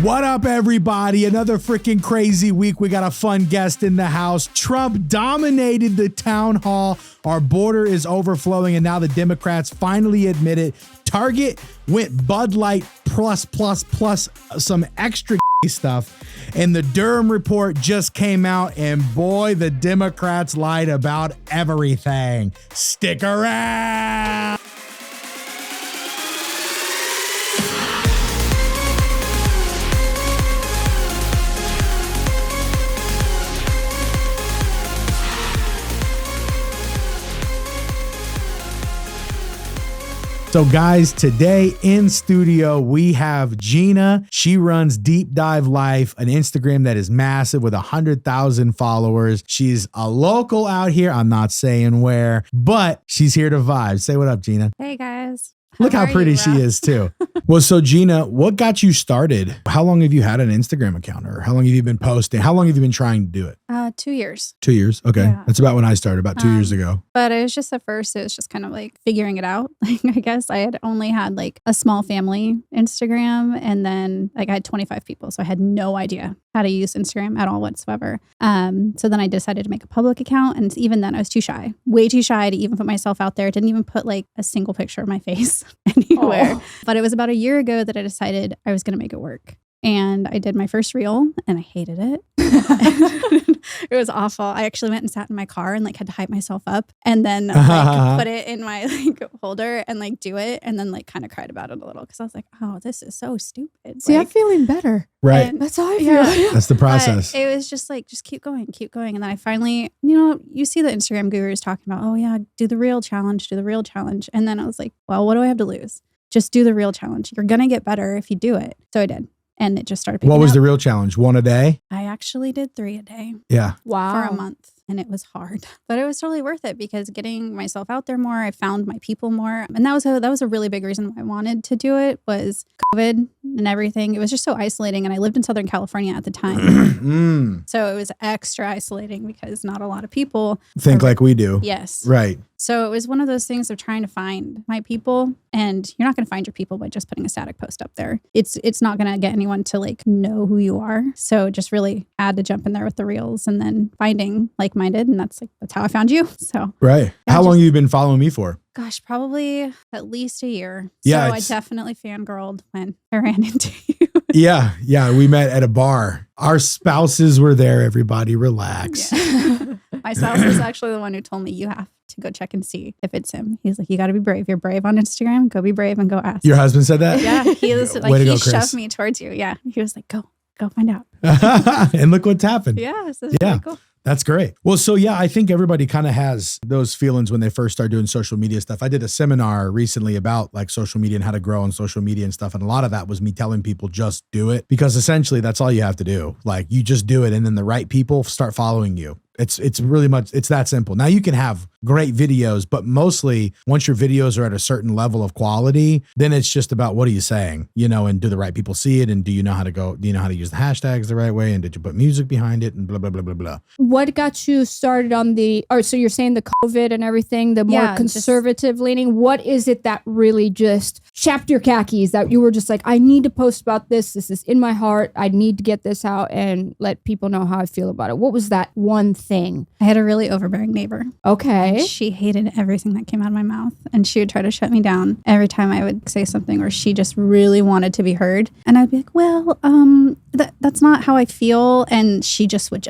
What up, everybody? Another freaking crazy week. We got a fun guest in the house. Trump dominated the town hall. Our border is overflowing, and now the Democrats finally admit it. Target went Bud Light plus some extra stuff. And the Durham report just came out, and boy, the Democrats lied about everything. Stick around. So guys, today in studio, we have Gina. She runs Deep Dive Life, an Instagram that is massive with 100,000 followers. She's a local out here. I'm not saying where, but she's here to vibe. Say what up, Gina. Hey guys. Look how pretty she is too. Well, so Gina, what got you started? How long have you had an Instagram account, or how long have you been posting? How long have you been trying to do it? 2 years. 2 years. Okay. Yeah. That's about when I started, about 2 years ago. But it was just at first, it was just kind of like figuring it out. Like, I guess I had only had like a small family Instagram, and then like I had 25 people. So I had no idea how to use Instagram at all whatsoever. So then I decided to make a public account. And even then I was too shy, way too shy to even put myself out there. Didn't even put like a single picture of my face anywhere. But it was about a year ago that I decided I was going to make it work. And I did my first reel, and I hated it. It was awful. I actually went and sat in my car and like had to hype myself up, and then like put it in my like holder and like do it, and then like kind of cried about it a little because I was like, oh, this is so stupid. See, like, I'm feeling better. Right. That's how I feel. Yeah. That's the process. But it was just like, just keep going. And then I finally, you see the Instagram gurus talking about, oh yeah, do the reel challenge. And then I was like, well, what do I have to lose? Just do the reel challenge. You're going to get better if you do it. So I did. And it just started picking What was up. the real challenge? One a day? I actually did 3 a day. Yeah. Wow. For a month. And it was hard, but it was totally worth it because getting myself out there more, I found my people more. And that was a really big reason why I wanted to do it, was COVID and everything. It was just so isolating. And I lived in Southern California at the time. So it was extra isolating because not a lot of people think like we do. Yes. Right. So it was one of those things of trying to find my people, and you're not going to find your people by just putting a static post up there. It's not going to get anyone to like know who you are. So just really had to jump in there with the reels, and then finding like-minded, and that's how I found you. So right. How long have you been following me for? Gosh, probably at least a year. Yeah, so I definitely fangirled when I ran into you. Yeah. We met at a bar. Our spouses were there. Everybody relax. Yeah. My spouse was actually the one who told me, you have to go check and see if it's him. He's like, you got to be brave. You're brave on Instagram. Go be brave and go ask. Your husband said that? Yeah. He was like, he shoved me towards you. Yeah. He was like, go find out. And look what's happened. Yeah. This is really cool. That's great. Well, so yeah, I think everybody kind of has those feelings when they first start doing social media stuff. I did a seminar recently about like social media and how to grow on social media and stuff. And a lot of that was me telling people just do it, because essentially that's all you have to do. Like you just do it, and then the right people start following you. It's really much, it's that simple. Now you can have great videos, but mostly once your videos are at a certain level of quality, then it's just about what are you saying, and do the right people see it? And do you know how to use the hashtags the right way? And did you put music behind it? And blah, blah, blah, blah, blah. What got you started on so you're saying the COVID and everything, the more conservative leaning, what is it that really just chapped your khakis that you were just like, I need to post about this. This is in my heart. I need to get this out and let people know how I feel about it. What was that one thing? I had a really overbearing neighbor. Okay. And she hated everything that came out of my mouth, and she would try to shut me down every time I would say something, or she just really wanted to be heard. And I'd be like, well, that's not how I feel. And she just would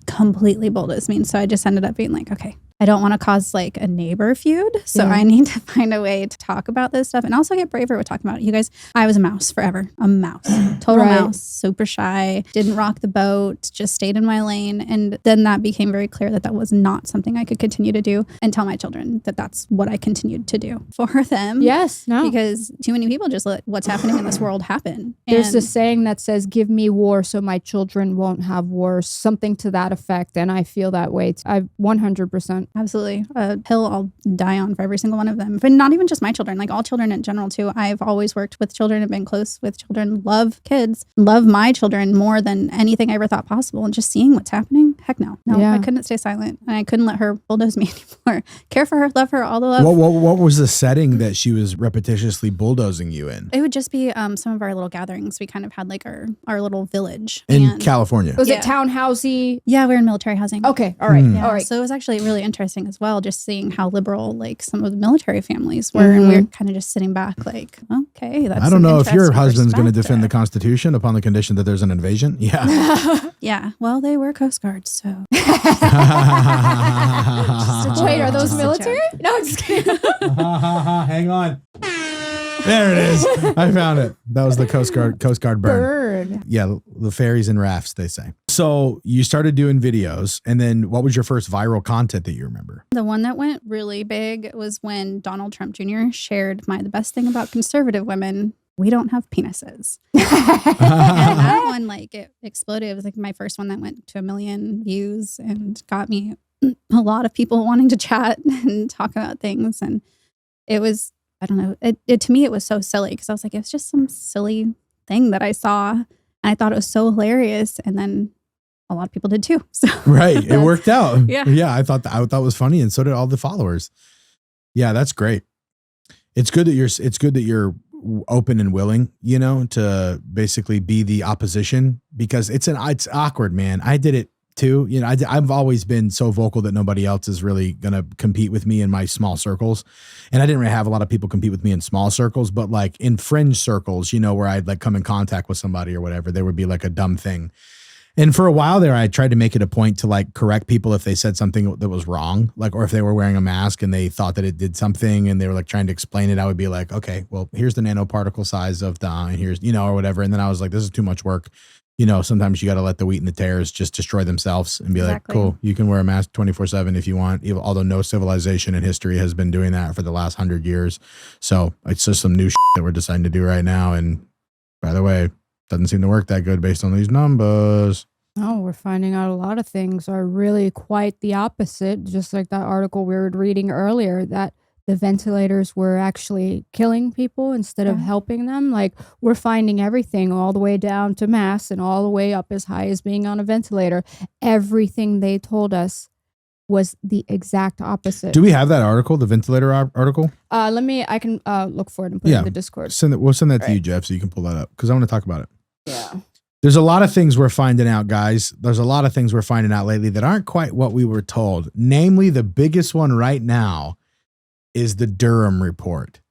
completely bulldoze me. And so I just ended up being like, okay, I don't want to cause like a neighbor feud. So I need to find a way to talk about this stuff and also get braver with talking about it. You guys, I was a mouse forever. A mouse. Total mouse. Super shy. Didn't rock the boat. Just stayed in my lane. And then that became very clear that was not something I could continue to do, and tell my children that that's what I continued to do for them. Yes. No. Because too many people just let what's happening in this world happen. There's a saying that says, give me war so my children won't have war. Something to that effect. And I feel that way. I 100% Absolutely. A hill I'll die on for every single one of them. But not even just my children, like all children in general too. I've always worked with children and been close with children, love kids, love my children more than anything I ever thought possible. And just seeing what's happening, heck no. I couldn't stay silent. And I couldn't let her bulldoze me anymore. Care for her, love her, all the love. What was the setting that she was repetitiously bulldozing you in? It would just be some of our little gatherings. We kind of had like our little village. In California. Was it townhousey? Yeah, we were in military housing. Okay. All right. Yeah. All right. So it was actually really interesting as well, just seeing how liberal like some of the military families were. And we were kind of just sitting back like, okay, that's I don't know if your husband's going to defend the Constitution upon the condition that there's an invasion. Yeah. Yeah. Well, they were Coast Guards, so. Wait, are those military? No, I'm just kidding. Hang on. There it is. I found it. That was the Coast Guard burn. Yeah, the ferries and rafts, they say. So you started doing videos, and then what was your first viral content that you remember? The one that went really big was when Donald Trump Jr. shared the best thing about conservative women, we don't have penises. And that one, like, it exploded. It was like my first one that went to 1 million views and got me a lot of people wanting to chat and talk about things. And it was, I don't know, it to me, it was so silly because I was like, it was just some silly thing that I saw. And I thought it was so hilarious. And then a lot of people did too. So right. It worked out. Yeah. Yeah. I thought it was funny. And so did all the followers. Yeah. That's great. It's good that you're open and willing, to basically be the opposition, because it's awkward, man. I did it too. I've always been so vocal that nobody else is really going to compete with me in my small circles. And I didn't really have a lot of people compete with me in small circles, but like in fringe circles, where I'd like come in contact with somebody or whatever, there would be like a dumb thing. And for a while there, I tried to make it a point to like correct people if they said something that was wrong, like, or if they were wearing a mask and they thought that it did something and they were like trying to explain it, I would be like, okay, well, here's the nanoparticle size of and here's, or whatever. And then I was like, this is too much work. Sometimes you got to let the wheat and the tares just destroy themselves and be like, cool, you can wear a mask 24/7 if you want, although no civilization in history has been doing that for the last 100 years. So it's just some new shit that we're deciding to do right now. And by the way, doesn't seem to work that good based on these numbers. Oh, we're finding out a lot of things are really quite the opposite. Just like that article we were reading earlier, that the ventilators were actually killing people instead of helping them. Like, we're finding everything all the way down to masks and all the way up as high as being on a ventilator. Everything they told us was the exact opposite. Do we have that article, the ventilator article? I can look for it and put it in the Discord. We'll send that to you, Jeff, so you can pull that up because I want to talk about it. Yeah. There's a lot of things we're finding out, guys. There's a lot of things we're finding out lately that aren't quite what we were told. Namely, the biggest one right now is the Durham report.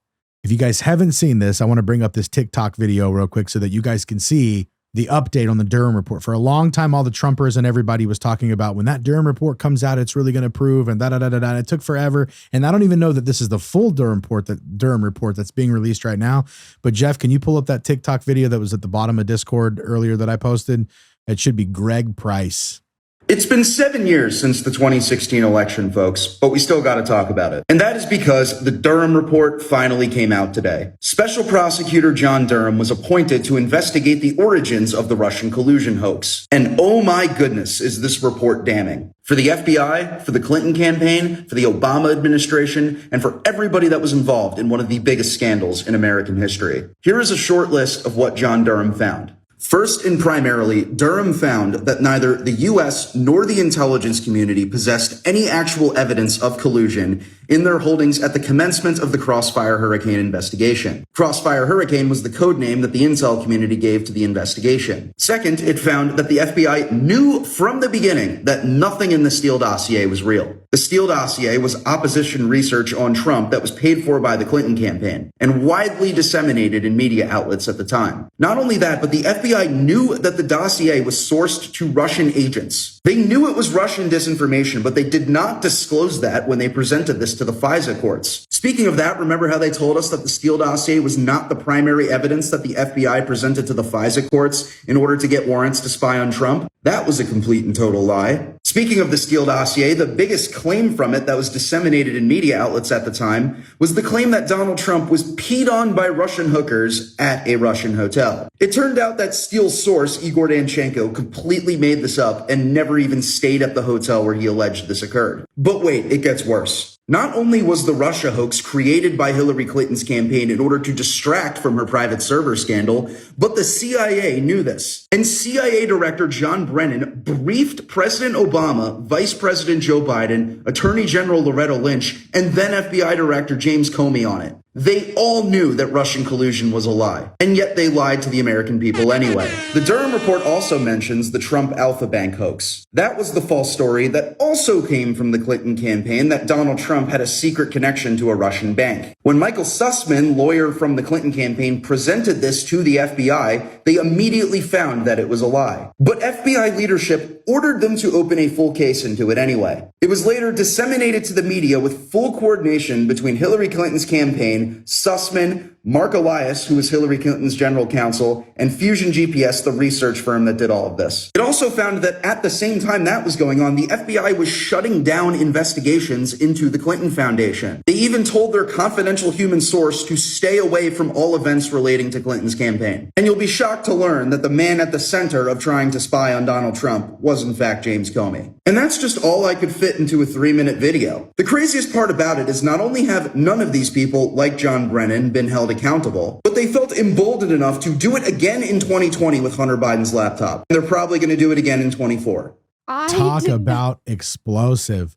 If you guys haven't seen this, I want to bring up this TikTok video real quick so that you guys can see the update on the Durham report. For a long time, all the Trumpers and everybody was talking about when that Durham report comes out, it's really going to prove and da-da-da-da-da. It took forever. And I don't even know that this is the full Durham report that's being released right now. But Jeff, can you pull up that TikTok video that was at the bottom of Discord earlier that I posted? It should be Greg Price. It's been 7 years since the 2016 election, folks, but we still got to talk about it. And that is because the Durham report finally came out today. Special Prosecutor John Durham was appointed to investigate the origins of the Russian collusion hoax. And oh my goodness, is this report damning. For the FBI, for the Clinton campaign, for the Obama administration, and for everybody that was involved in one of the biggest scandals in American history. Here is a short list of what John Durham found. First and primarily, Durham found that neither the U.S. nor the intelligence community possessed any actual evidence of collusion in their holdings at the commencement of the Crossfire Hurricane investigation. Crossfire Hurricane was the code name that the intel community gave to the investigation. Second, it found that the FBI knew from the beginning that nothing in the Steele dossier was real. The Steele dossier was opposition research on Trump that was paid for by the Clinton campaign and widely disseminated in media outlets at the time. Not only that, but the FBI knew that the dossier was sourced to Russian agents. They knew it was Russian disinformation, but they did not disclose that when they presented this to the FISA courts. Speaking of that, remember how they told us that the Steele dossier was not the primary evidence that the FBI presented to the FISA courts in order to get warrants to spy on Trump? That was a complete and total lie. Speaking of the Steele dossier, the biggest claim from it that was disseminated in media outlets at the time was the claim that Donald Trump was peed on by Russian hookers at a Russian hotel. It turned out that Steele's source, Igor Danchenko, completely made this up and never never even stayed at the hotel where he alleged this occurred. But wait, it gets worse. Not only was the Russia hoax created by Hillary Clinton's campaign in order to distract from her private server scandal, but the CIA knew this. And CIA Director John Brennan briefed President Obama, Vice President Joe Biden, Attorney General Loretta Lynch, and then FBI Director James Comey on it. They all knew that Russian collusion was a lie, and yet they lied to the American people anyway. The Durham report also mentions the Trump Alpha Bank hoax. That was the false story that also came from the Clinton campaign that Donald Trump had a secret connection to a Russian bank. When Michael Sussman, lawyer from the Clinton campaign, presented this to the FBI, they immediately found that it was a lie. But FBI leadership ordered them to open a full case into it anyway. It was later disseminated to the media with full coordination between Hillary Clinton's campaign, Sussman, Mark Elias, who was Hillary Clinton's general counsel, and Fusion GPS, the research firm that did all of this. It also found that at the same time that was going on, the FBI was shutting down investigations into the Clinton Foundation. They even told their confidential human source to stay away from all events relating to Clinton's campaign. And you'll be shocked to learn that the man at the center of trying to spy on Donald Trump was in fact James Comey. And that's just all I could fit into a 3-minute video. The craziest part about it is not only have none of these people, like John Brennan, been held accountable, but they felt emboldened enough to do it again in 2020 with Hunter Biden's laptop. And they're probably going to do it again in 24. Talk about explosive.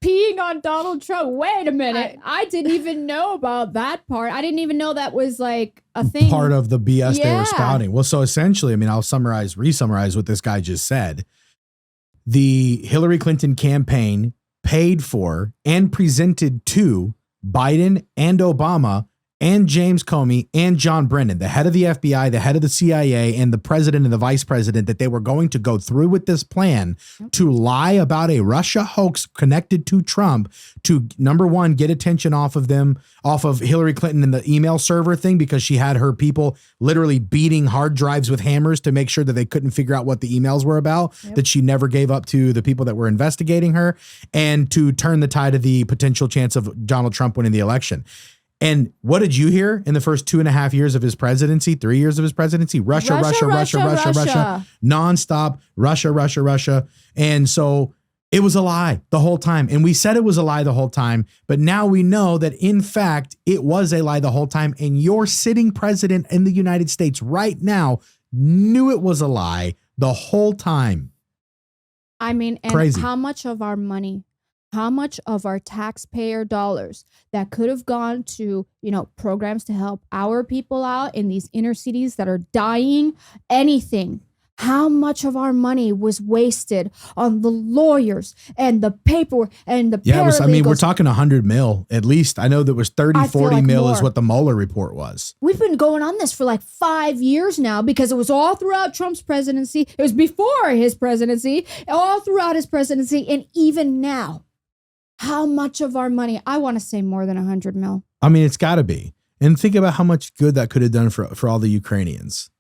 Peeing on Donald Trump. Wait a minute. I didn't even know about that part. I didn't even know that was like a thing. Part of the BS they were spouting. Well, so essentially, I mean, I'll re-summarize what this guy just said. The Hillary Clinton campaign paid for and presented to Biden and Obama and James Comey and John Brennan, the head of the FBI, the head of the CIA, and the president and the vice president, that they were going to go through with this plan to lie about a Russia hoax connected to Trump to, number one, get attention off of Hillary Clinton and the email server thing, because she had her people literally beating hard drives with hammers to make sure that they couldn't figure out what the emails were about, that she never gave up to the people that were investigating her, and to turn the tide of the potential chance of Donald Trump winning the election. And what did you hear in the first 2.5 years of his presidency, 3 years of his presidency? Russia, nonstop, Russia. And so it was a lie the whole time. And we said it was a lie the whole time. But now we know that, in fact, it was a lie the whole time. And your sitting president in the United States right now knew it was a lie the whole time. I mean, and crazy. How much of our money, how much of our taxpayer dollars that could have gone to, programs to help our people out in these inner cities that are dying, anything, how much of our money was wasted on the lawyers and the paperwork and the paralegals? We're talking 100 mil at least. I know that was 40 mil more. Is what the Mueller report was. We've been going on this for like 5 years now, because it was all throughout Trump's presidency. It was before his presidency, all throughout his presidency, and even now. How much of our money? I want to say more than 100 mil. I mean, it's got to be. And think about how much good that could have done for all the Ukrainians.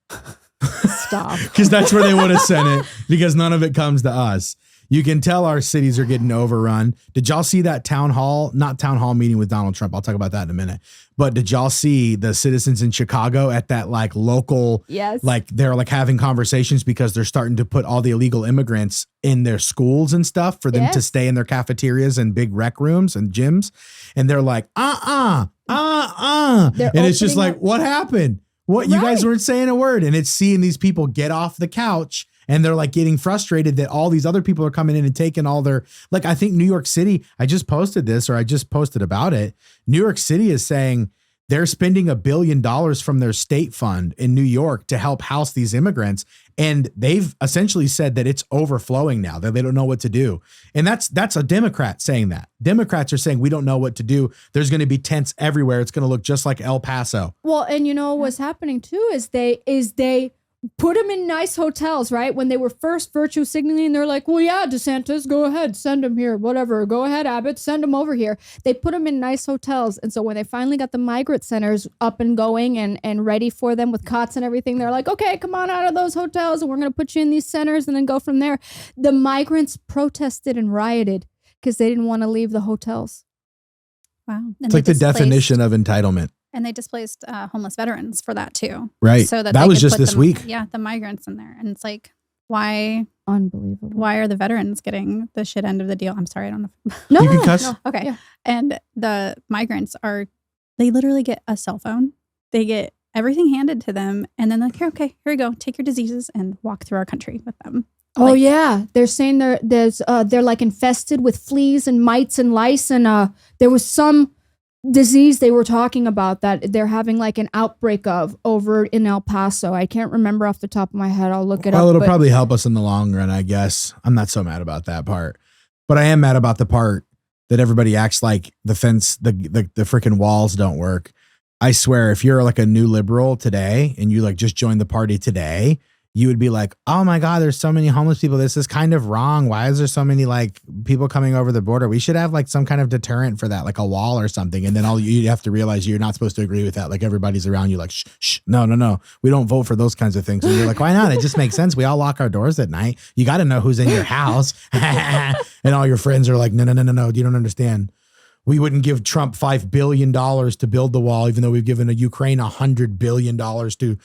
Stop. Because that's where they would have sent it, because none of it comes to us. You can tell our cities are getting overrun. Did y'all see that town hall meeting with Donald Trump? I'll talk about that in a minute. But did y'all see the citizens in Chicago at that local, they're having conversations because they're starting to put all the illegal immigrants in their schools and stuff for them to stay in their cafeterias and big rec rooms and gyms. And they're like, And it's just like, what happened? What? You guys weren't saying a word. And it's seeing these people get off the couch. And they're getting frustrated that all these other people are coming in and taking all their, I think New York City, I just posted about it. New York City is saying they're spending $1 billion from their state fund in New York to help house these immigrants. And they've essentially said that it's overflowing now, that they don't know what to do. And that's a Democrat saying that. Democrats are saying we don't know what to do. There's going to be tents everywhere. It's going to look just like El Paso. Well, and what's happening too is they put them in nice hotels, right? When they were first virtue signaling, they're like, well, yeah, DeSantis, go ahead, send them here, whatever. Go ahead, Abbott, send them over here. They put them in nice hotels. And so when they finally got the migrant centers up and going and ready for them with cots and everything, they're like, okay, come on out of those hotels and we're going to put you in these centers and then go from there. The migrants protested and rioted because they didn't want to leave the hotels. Wow. And it's like the definition of entitlement. And they displaced homeless veterans for that too. Right. So that was just this week. Yeah, the migrants in there. And it's like, Why? Unbelievable. Why are the veterans getting the shit end of the deal? I'm sorry, I don't know. No, You can cuss. no. Okay. Yeah. And the migrants they literally get a cell phone. They get everything handed to them. And then like, here you go. Take your diseases and walk through our country with them. Oh yeah. They're saying they're like infested with fleas and mites and lice. And there was some disease they were talking about that they're having like an outbreak of over in El Paso. I can't remember off the top of my head. I'll look it up. Well, it'll probably help us in the long run, I guess. I'm not so mad about that part, but I am mad about the part that everybody acts like the fence, the freaking walls don't work. I swear, if you're like a new liberal today and you like just joined the party today, you would be like, oh my God, there's so many homeless people. This is kind of wrong. Why is there so many like people coming over the border? We should have like some kind of deterrent for that, like a wall or something. And then you have to realize you're not supposed to agree with that. Like everybody's around you like, shh, no. We don't vote for those kinds of things. And you're like, why not? It just makes sense. We all lock our doors at night. You got to know who's in your house. And all your friends are like, no. You don't understand. We wouldn't give Trump $5 billion to build the wall, even though we've given Ukraine $100 billion to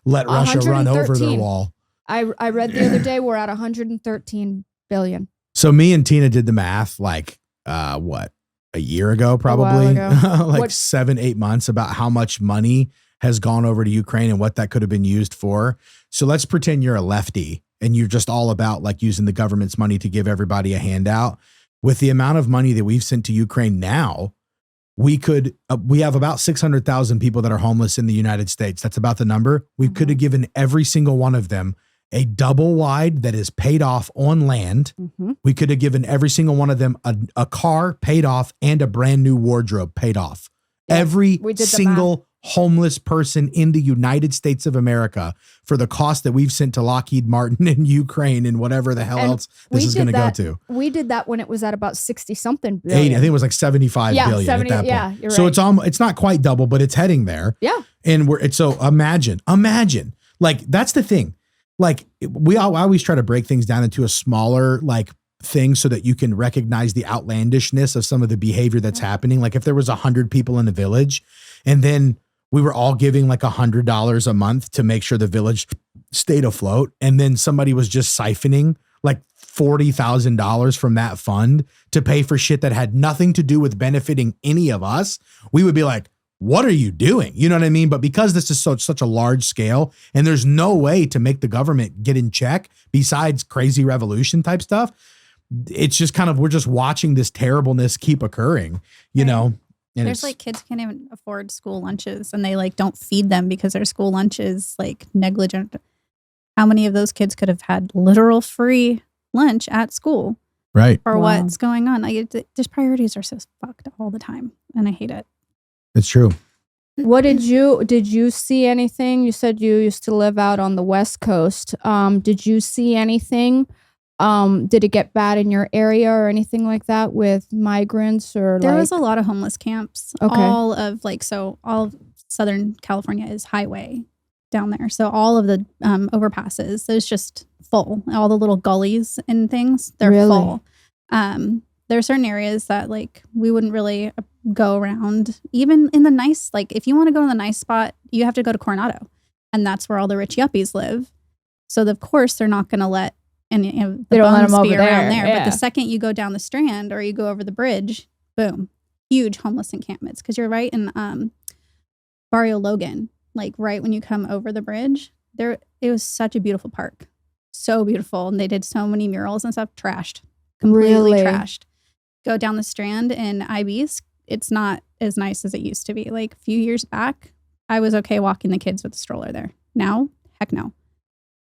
let Russia run over their wall. I read the other day we're at 113 billion. So me and Tina did the math like a year ago, probably like 7-8 months, about how much money has gone over to Ukraine and what that could have been used for. So let's pretend you're a lefty and you're just all about like using the government's money to give everybody a handout. With the amount of money that we've sent to Ukraine now, we have about 600,000 people that are homeless in the United States. That's about the number. We could have given every single one of them a double wide that is paid off on land. Mm-hmm. We could have given every single one of them a car paid off and a brand new wardrobe paid off. Yeah, every single homeless person in the United States of America for the cost that we've sent to Lockheed Martin and Ukraine and whatever the hell else this is going to go to. We did that when it was at about 60 something billion. 80, I think it was like 75 billion 70, at that point. Yeah, you're so right. It's not quite double, but it's heading there. Yeah. And so imagine, like that's the thing. Like I always try to break things down into a smaller like thing so that you can recognize the outlandishness of some of the behavior that's happening. Like if there was 100 people in a village and then we were all giving like $100 a month to make sure the village stayed afloat. And then somebody was just siphoning like $40,000 from that fund to pay for shit that had nothing to do with benefiting any of us. We would be like, what are you doing? You know what I mean? But because this is such a large scale and there's no way to make the government get in check besides crazy revolution type stuff, it's just kind of, we're just watching this terribleness keep occurring, you know? And there's like kids can't even afford school lunches and they like don't feed them because their school lunch is like negligent. How many of those kids could have had literal free lunch at school? Right. Or what's going on? Like just priorities are so fucked all the time and I hate it. It's true. What did you see anything? You said you used to live out on the West Coast. Did you see anything? Did it get bad in your area or anything like that with migrants or there was a lot of homeless camps. Okay. All of Southern California is highway down there. So all of the overpasses, there's just full. All the little gullies and things, they're full. There are certain areas that like we wouldn't really go around. Even in the nice, like if you want to go to the nice spot, you have to go to Coronado. And that's where all the rich yuppies live. So of course they're not going to let any of the bums be around there. Yeah. But the second you go down the Strand or you go over the bridge, boom, huge homeless encampments. Because you're right in Barrio Logan, like right when you come over the bridge, it was such a beautiful park. So beautiful. And they did so many murals and stuff. Trashed. Completely trashed. Go down the Strand in IB's, it's not as nice as it used to be. Like a few years back, I was okay walking the kids with a stroller there. Now, heck no.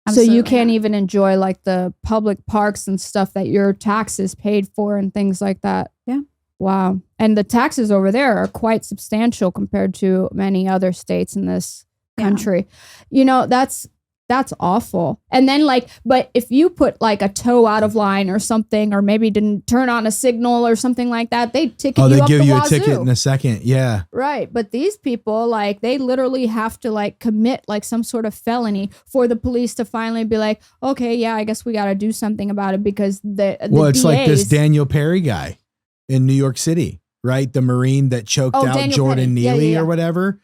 Absolutely so you can't even enjoy like the public parks and stuff that your taxes paid for and things like that. Yeah. Wow. And the taxes over there are quite substantial compared to many other states in this country. Yeah. You know, that's awful. And then like, but if you put like a toe out of line or something, or maybe didn't turn on a signal or something like that, they ticket you up the wazoo. Oh, they give you a ticket in a second. Yeah. Right. But these people, like, they literally have to like commit like some sort of felony for the police to finally be like, okay, yeah, I guess we got to do something about it because it's DAs, like this Daniel Perry guy in New York City, right? The Marine that choked out Jordan Neely or whatever.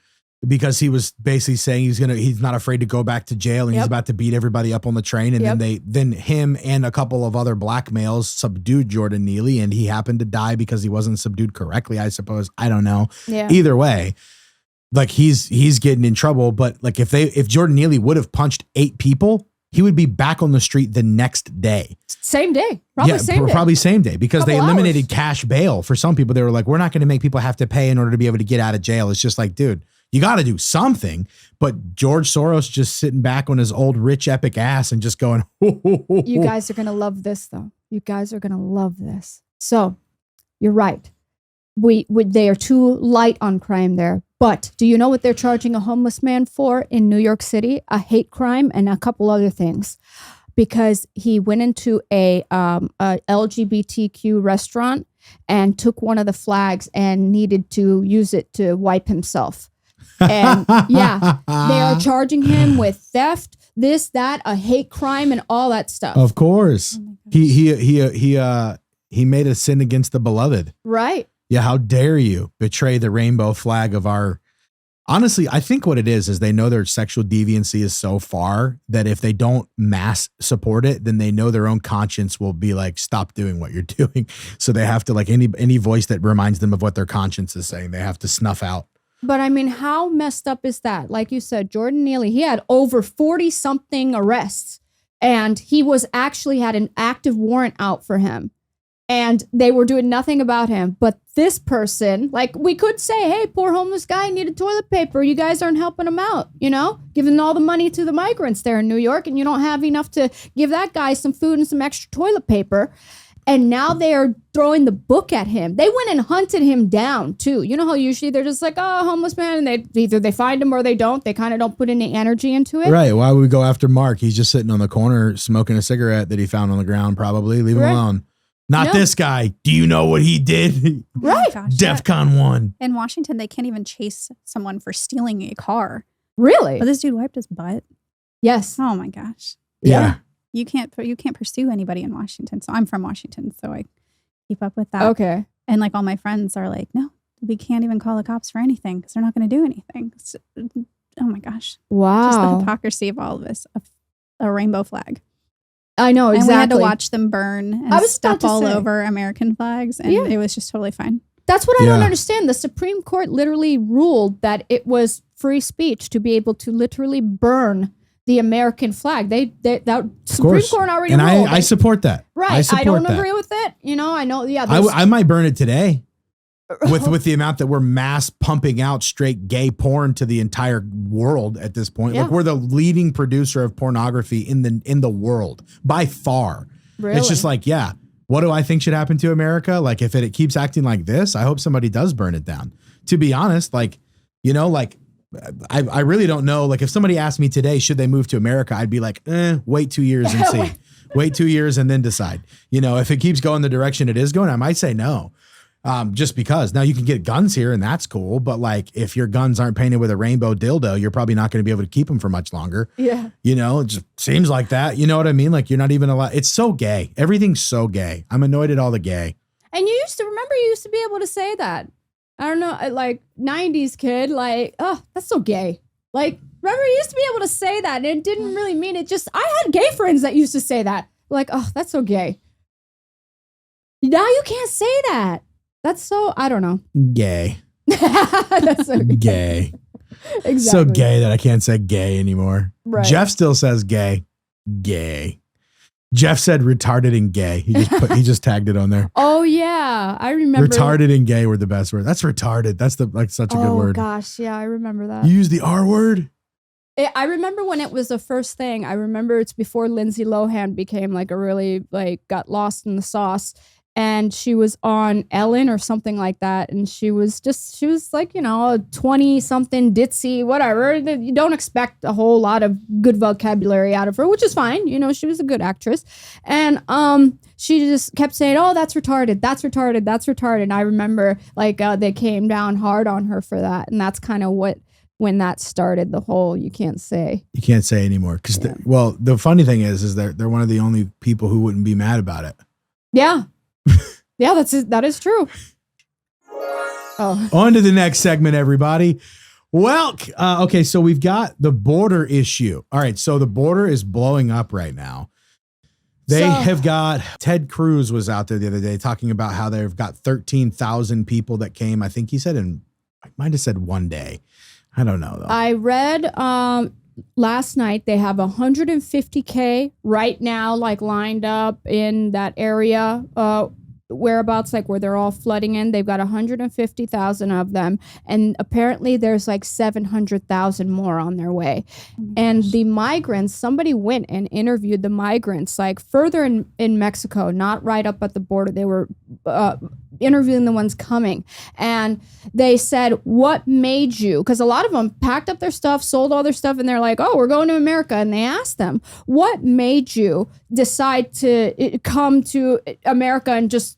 because he was basically saying he's not afraid to go back to jail and he's about to beat everybody up on the train. And then him and a couple of other black males subdued Jordan Neely, and he happened to die because he wasn't subdued correctly, I suppose. I don't know. Yeah. Either way, like he's getting in trouble. But like if Jordan Neely would have punched 8 people, he would be back on the street the next day. Same day. Probably same day because they eliminated cash bail for some people. They were like, we're not going to make people have to pay in order to be able to get out of jail. It's just like, dude, you got to do something. But George Soros just sitting back on his old rich epic ass and just going, You guys are going to love this, though. You guys are going to love this. So you're right. They are too light on crime there. But do you know what they're charging a homeless man for in New York City? A hate crime and a couple other things. Because he went into a LGBTQ restaurant and took one of the flags and needed to use it to wipe himself. And yeah, they are charging him with theft, this, that, a hate crime, and all that stuff. Of course, he made a sin against the beloved. Right. Yeah. How dare you betray the rainbow flag of our? Honestly, I think what it is they know their sexual deviancy is so far that if they don't mass support it, then they know their own conscience will be like, stop doing what you're doing. So they have to, like, any voice that reminds them of what their conscience is saying, they have to snuff out. But I mean, how messed up is that? Like you said, Jordan Neely, he had over 40 something arrests, and he had an active warrant out for him. And they were doing nothing about him. But this person, like, we could say, hey, poor homeless guy needed toilet paper. You guys aren't helping him out, giving all the money to the migrants there in New York. And you don't have enough to give that guy some food and some extra toilet paper. And now they are throwing the book at him. They went and hunted him down, too. You know how usually they're just like, oh, homeless man. And either they find him or they don't. They kind of don't put any energy into it. Right. Why would we go after Mark? He's just sitting on the corner smoking a cigarette that he found on the ground, probably. Leave him alone. Not this guy. Do you know what he did? Right. Gosh, DEFCON 1. In Washington, they can't even chase someone for stealing a car. Really? But this dude wiped his butt. Yes. Oh my gosh. Yeah. You can't pursue anybody in Washington. So I'm from Washington, so I keep up with that. Okay. And like all my friends are like, no, we can't even call the cops for anything because they're not going to do anything. So, oh my gosh. Wow. Just the hypocrisy of all of this. A rainbow flag. I know, exactly. And we had to watch them burn and step all over American flags, and it was just totally fine. That's what I don't understand. The Supreme Court literally ruled that it was free speech to be able to literally burn the American flag. That Supreme Court already ruled. And I support that. Right. I don't agree with it. I know. Yeah. I might burn it today. With the amount that we're mass pumping out straight gay porn to the entire world at this point. Like, we're the leading producer of pornography in the world by far. Really? It's just like, what do I think should happen to America? Like, if it keeps acting like this, I hope somebody does burn it down. To be honest, I really don't know. Like, if somebody asked me today, should they move to America? I'd be like, wait 2 years and see. Wait 2 years and then decide. If it keeps going the direction it is going, I might say no. Just because now you can get guns here and that's cool. But like, if your guns aren't painted with a rainbow dildo, you're probably not going to be able to keep them for much longer. Yeah. It just seems like that. You know what I mean? Like, you're not even allowed. It's so gay. Everything's so gay. I'm annoyed at all the gay. And you used to be able to say that. I don't know, like 90s kid, like, oh, that's so gay. Like, remember you used to be able to say that and it didn't really mean it. Just, I had gay friends that used to say that. Like, oh, that's so gay. Now you can't say that. That's so, I don't know. Gay. That's so gay. Exactly. So gay that I can't say gay anymore. Right. Jeff still says gay. Gay. Jeff said retarded and gay. He just tagged it on there. Oh yeah, I remember. Retarded and gay were the best word. That's retarded. That's such a good word. Oh gosh, yeah, I remember that. You use the R word? I remember when it was the first thing. I remember it's before Lindsay Lohan became like a really got lost in the sauce. And she was on Ellen or something like that. And she was like, a 20-something ditzy, whatever. You don't expect a whole lot of good vocabulary out of her, which is fine. She was a good actress. And she just kept saying, oh, that's retarded. That's retarded. That's retarded. And I remember they came down hard on her for that. And that's kind of when that started, the whole you can't say anymore. Because, the funny thing is they're one of the only people who wouldn't be mad about it. Yeah. Yeah, that is true. On to the next segment, everybody. Well, okay, so we've got the border issue. All right, so the border is blowing up right now. They have got, Ted Cruz was out there the other day talking about how they've got 13,000 people that came. I think he said I might have said one day. I don't know though. I read last night they have 150K right now, like lined up in that area. Whereabouts, like where they're all flooding in, they've got 150,000 of them, and apparently there's like 700,000 more on their way. And the migrants, somebody went and interviewed the migrants like further in Mexico, not right up at the border. They were interviewing the ones coming, and they said, what made you, because a lot of them packed up their stuff, sold all their stuff, and they're like, oh, we're going to America. And they asked them, what made you decide to come to America, and just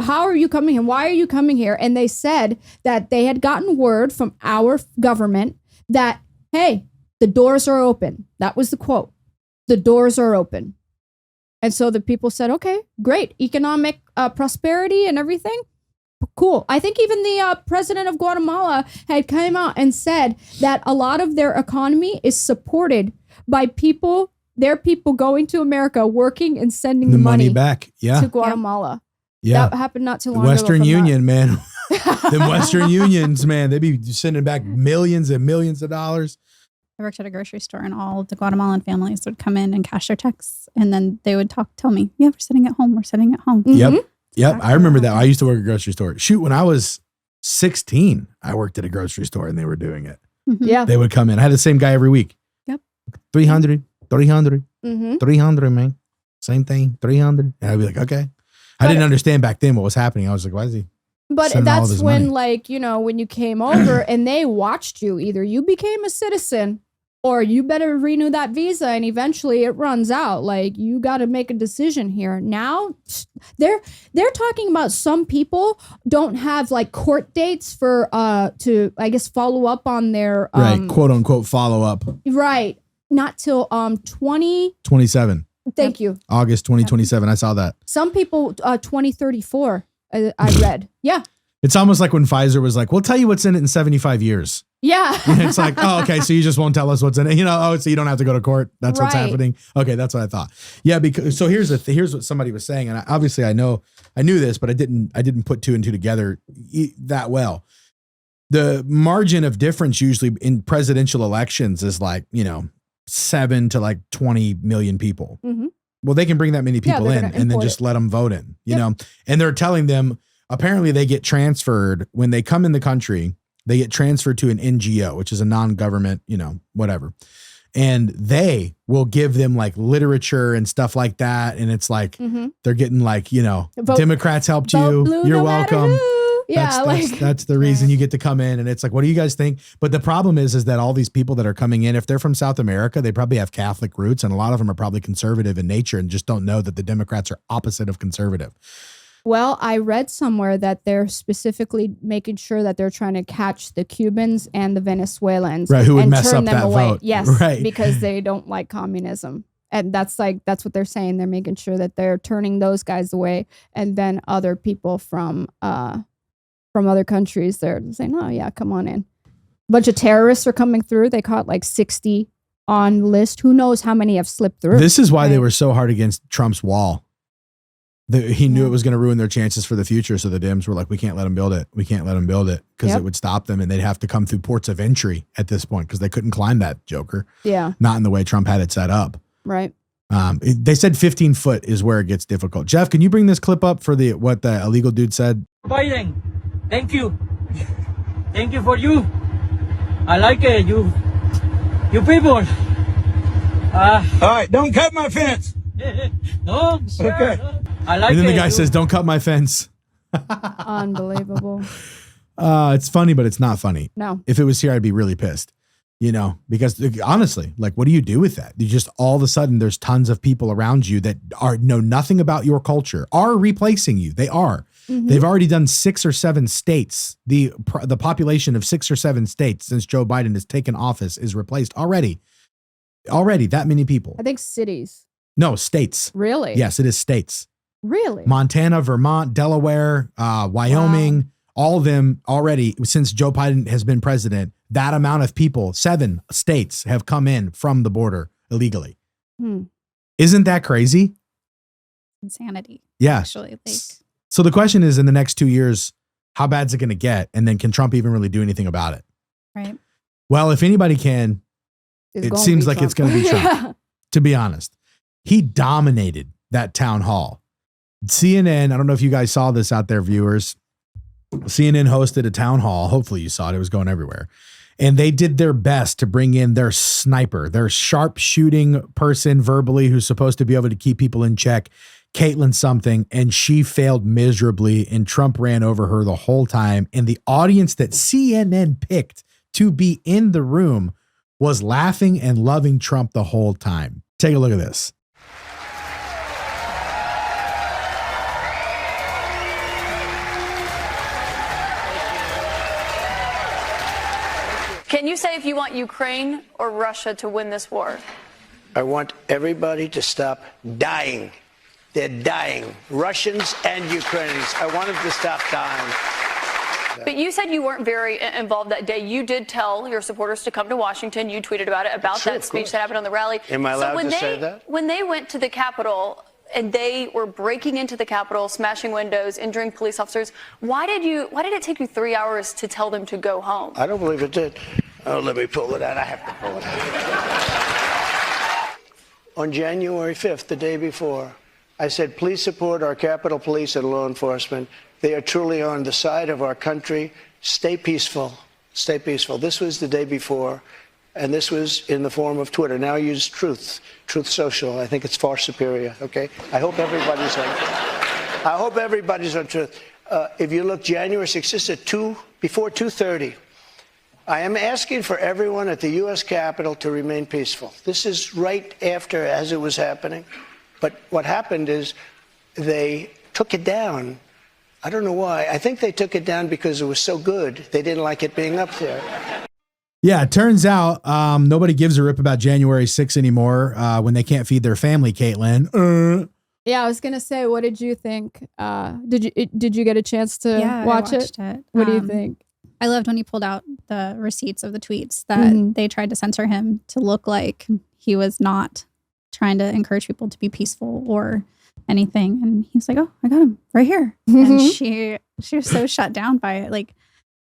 how are you coming here? Why are you coming here? And they said that they had gotten word from our government that, hey, the doors are open. That was the quote. The doors are open. And so the people said, okay, great. Economic prosperity and everything. Cool. I think even the president of Guatemala had come out and said that a lot of their economy is supported by their people going to America, working and sending the money back to Guatemala. Yeah. That happened not too long Western ago. Union, man. The Western Unions, man, they be sending back millions and millions of dollars. I worked at a grocery store, and all the Guatemalan families would come in and cash their checks, and then they would tell me, yeah, we're sitting at home. We're sitting at home. Mm-hmm. Yep. Exactly. I remember that. I used to work at a grocery store. Shoot, when I was 16, I worked at a grocery store and they were doing it. Mm-hmm. Yeah. They would come in. I had the same guy every week. Yep. 300, 300, Mm-hmm. 300, man. Same thing, 300. And I'd be like, okay. I didn't understand back then what was happening. I was like, why is he? But sending all of that's his when, money? like, when you came over and they watched you, either you became a citizen or you better renew that visa, and eventually it runs out. Like, you got to make a decision here. Now, they're talking about some people don't have like court dates for to, I guess, follow up on their Right, quote unquote follow up. Right, not till 27. Thank you. August 2027. I saw that. Some people 2034. I read. Yeah. It's almost like when Pfizer was like, we'll tell you what's in it in 75 years. Yeah. And it's like, oh, okay, so you just won't tell us what's in it. So you don't have to go to court. That's what's Right. happening. Okay, that's what I thought. Yeah, because so here's what somebody was saying, and obviously I knew this, but I didn't put two and two together that well. The margin of difference usually in presidential elections is like 7 to like 20 million people. Mm-hmm. Well, they can bring that many people they're in gonna and then import just let them vote in, and they're telling them apparently they get transferred when they come in the country. They get transferred to an NGO, which is a non-government, whatever. And they will give them like literature and stuff like that. And it's like, they're getting like, Democrats helped you. You're welcome. Yeah, that's the reason you get to come in. And it's like, what do you guys think? But the problem is that all these people that are coming in, if they're from South America, they probably have Catholic roots. And a lot of them are probably conservative in nature and just don't know that the Democrats are opposite of conservative. Well, I read somewhere that they're specifically making sure that they're trying to catch the Cubans and the Venezuelans, right? Who would and mess turn up them that away. vote? Yes, right? Because they don't like communism, and that's what they're saying. They're making sure that they're turning those guys away, and then other people from other countries, they're saying, "Oh yeah, come on in." A bunch of terrorists are coming through. They caught like 60 on list. Who knows how many have slipped through? This is why they were so hard against Trump's wall. He knew it was going to ruin their chances for the future. So the Dems were like, we can't let them build it. We can't let them build it because it would stop them and they'd have to come through ports of entry at this point because they couldn't climb that joker. Yeah. Not in the way Trump had it set up. Right. They said 15 foot is where it gets difficult. Jeff, can you bring this clip up for what the illegal dude said? Biden, thank you. Thank you for you. I like it. You people. All right, don't cut my fence. No, sir, Okay. no. I like And then it. the guy says, don't cut my fence. Unbelievable. It's funny, but it's not funny. No. If it was here, I'd be really pissed, because honestly, like, what do you do with that? You just, all of a sudden there's tons of people around you that know nothing about your culture, are replacing you. They are. Mm-hmm. They've already done 6 or 7 states. The population of 6 or 7 states since Joe Biden has taken office is replaced already. Already that many people. I think cities. No, states. Really? Yes, it is states. Really? Montana, Vermont, Delaware, Wyoming, all of them already, since Joe Biden has been president, that amount of people, 7 states have come in from the border illegally. Isn't that crazy? Insanity. Yeah. Actually, like. So the question is, in the next 2 years, how bad is it going to get? And then can Trump even really do anything about it? Right. Well, if anybody can, it seems like it's going to be Trump, to be honest. He dominated that town hall. CNN, I don't know if you guys saw this out there, viewers. CNN hosted a town hall. Hopefully you saw it. It was going everywhere. And they did their best to bring in their sniper, their sharp shooting person verbally who's supposed to be able to keep people in check, Caitlin something, and she failed miserably, and Trump ran over her the whole time. And the audience that CNN picked to be in the room was laughing and loving Trump the whole time. Take a look at this. Can you say if you want Ukraine or Russia to win this war? I want everybody to stop dying. They're dying. Russians and Ukrainians. I want them to stop dying. But you said you weren't very involved that day. You did tell your supporters to come to Washington. You tweeted about it, about Sure, that speech that happened on the rally. Am I allowed to say that? When they went to the Capitol and they were breaking into the Capitol, smashing windows, injuring police officers, why did it take you 3 hours to tell them to go home? I don't believe it did. Oh, let me pull it out. I have to pull it out. On January 5th, the day before, I said, please support our Capitol Police and law enforcement. They are truly on the side of our country. Stay peaceful. Stay peaceful. This was the day before, and this was in the form of Twitter. Now use Truth Social. I think it's far superior, okay? I hope everybody's on Truth. If you look January 6th, this is before 2:30. I am asking for everyone at the U.S. Capitol to remain peaceful. This is right after, as it was happening. But what happened is they took it down. I don't know why. I think they took it down because it was so good. They didn't like it being up there. Yeah, it turns out nobody gives a rip about January 6th anymore when they can't feed their family, Caitlin. Yeah, I was gonna say, what did you think? Did you get a chance to watch it? What do you think? I loved when he pulled out the receipts of the tweets that they tried to censor him to look like he was not trying to encourage people to be peaceful or anything. And he was like, oh, I got him right here. And she was so shut down by it. Like,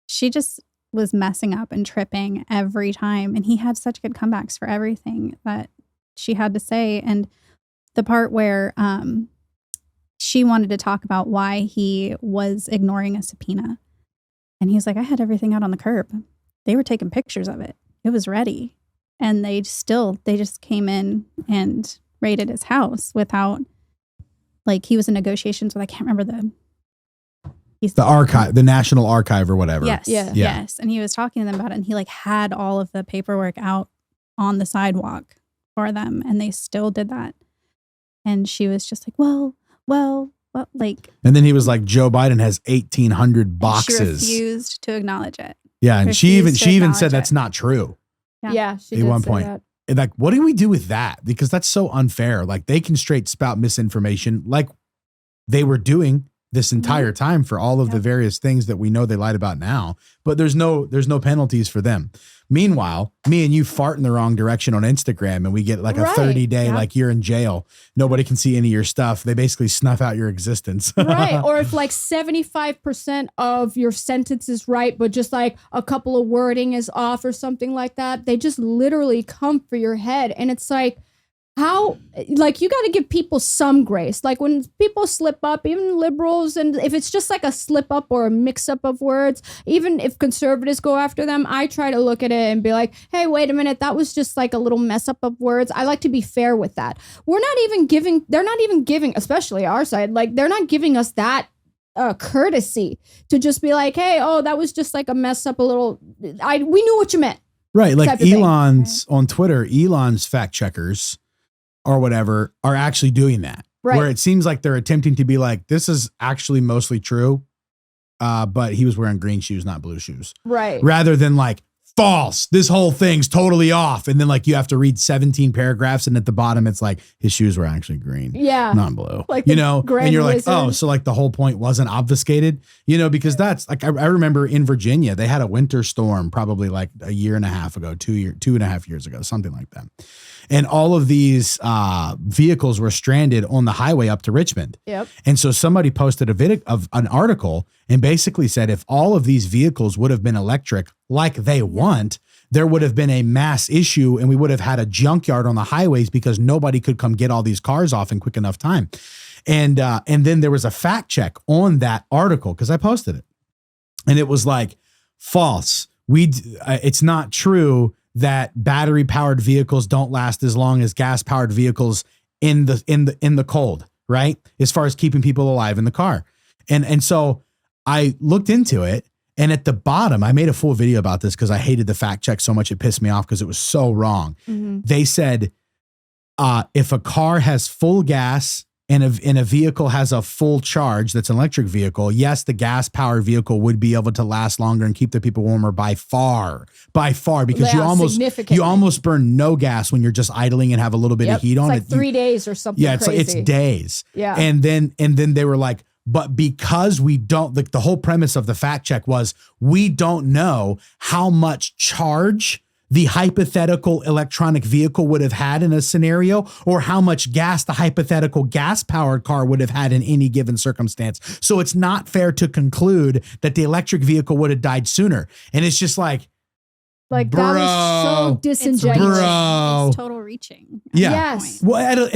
she just was messing up and tripping every time. And he had such good comebacks for everything that she had to say. And the part where she wanted to talk about why he was ignoring a subpoena. And he was like, I had everything out on the curb. They were taking pictures of it. It was ready. And they just came in and raided his house without, like, he was in negotiations with, I can't remember the archive, the National Archive or whatever. Yes. Yeah. Yes. And he was talking to them about it, and he like had all of the paperwork out on the sidewalk for them, and they still did that. And she was just like, well, like. And then he was like, Joe Biden has 1,800 boxes. She refused to acknowledge it. Yeah. And she even said that's not true. Yeah. She at did one say point. that. And like, what do we do with that? Because that's so unfair. Like, they can straight spout misinformation like they were doing this entire time for all of the various things that we know they lied about now, but there's no penalties for them. Meanwhile, me and you fart in the wrong direction on Instagram and we get like a 30-day, like you're in jail. Nobody can see any of your stuff. They basically snuff out your existence. Right. Or if like 75% of your sentence is right, but just like a couple of wording is off or something like that, they just literally come for your head. And it's like, how, like, you got to give people some grace. Like, when people slip up, even liberals, and if it's just like a slip up or a mix up of words, even if conservatives go after them, I try to look at it and be like, hey, wait a minute, that was just like a little mess up of words. I like to be fair with that. They're not even giving, especially our side, like, they're not giving us that courtesy to just be like, hey, oh, that was just like a mess up, a little, we knew what you meant. Right. Like Elon's on Twitter, Elon's fact checkers or whatever are actually doing that. Right. Where it seems like they're attempting to be like, this is actually mostly true. But he was wearing green shoes, not blue shoes. Right. Rather than like false. This whole thing's totally off. And then like you have to read 17 paragraphs, and at the bottom it's like his shoes were actually green, not blue. Like you know, and you're like, Wizard. oh, so like the whole point wasn't obfuscated, you know, because that's like I remember in Virginia they had a winter storm probably like a year and a half ago, 2.5 years ago, something like that. And all of these vehicles were stranded on the highway up to Richmond. Yep. And so somebody posted a video of an article and basically said if all of these vehicles would have been electric like they want, there would have been a mass issue and we would have had a junkyard on the highways because nobody could come get all these cars off in quick enough time. And then there was a fact check on that article because I posted it. And it was like, false. It's not true that battery powered vehicles don't last as long as gas powered vehicles in the cold, right? As far as keeping people alive in the car. And so I looked into it, and at the bottom, I made a full video about this because I hated the fact check so much it pissed me off because it was so wrong. They said, if a car has full gas and a vehicle has a full charge that's an electric vehicle, yes, the gas powered vehicle would be able to last longer and keep the people warmer by far, because you almost burn no gas when you're just idling and have a little bit of heat on it. 3 days or something. Yeah, crazy. it's days. Yeah. And then they were like, but because we don't, like the whole premise of the fact check was we don't know how much charge the hypothetical electronic vehicle would have had in a scenario, or how much gas the hypothetical gas-powered car would have had in any given circumstance. So it's not fair to conclude that the electric vehicle would have died sooner. And it's just like that was so disingenuous. It's total reaching. Yeah. Yes. Well,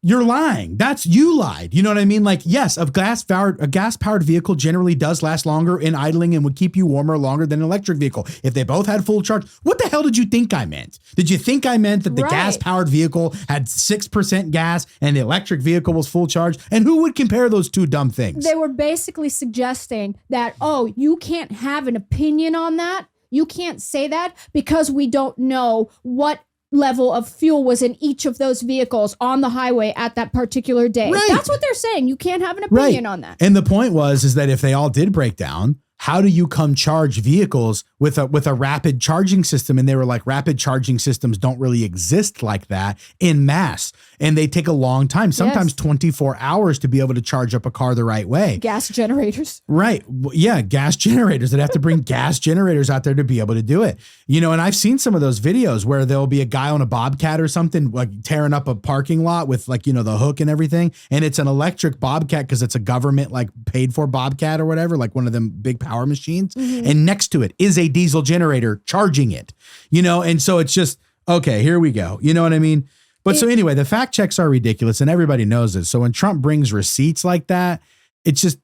you're lying. You lied. You know what I mean? Like, yes, a gas-powered vehicle generally does last longer in idling and would keep you warmer longer than an electric vehicle. If they both had full charge, what the hell did you think I meant? Did you think I meant that the gas-powered vehicle had 6% gas and the electric vehicle was full charge? And who would compare those two dumb things? They were basically suggesting that, you can't have an opinion on that. You can't say that because we don't know what level of fuel was in each of those vehicles on the highway at that particular day. Right. That's what they're saying. You can't have an opinion on that. And the point is that if they all did break down, how do you come charge vehicles with a rapid charging system? And they were like, rapid charging systems don't really exist like that in mass. And they take a long time, sometimes 24 hours to be able to charge up a car the right way. Gas generators. Right. Yeah. Gas generators. They'd have to bring gas generators out there to be able to do it. You know, and I've seen some of those videos where there'll be a guy on a Bobcat or something, like tearing up a parking lot with like, the hook and everything. And it's an electric Bobcat because it's a government like paid for Bobcat or whatever, like one of them big power machines. And next to it is a diesel generator charging it, and so it's just, okay, here we go. You know what I mean? But so anyway, the fact checks are ridiculous and everybody knows it. So when Trump brings receipts like that, it's just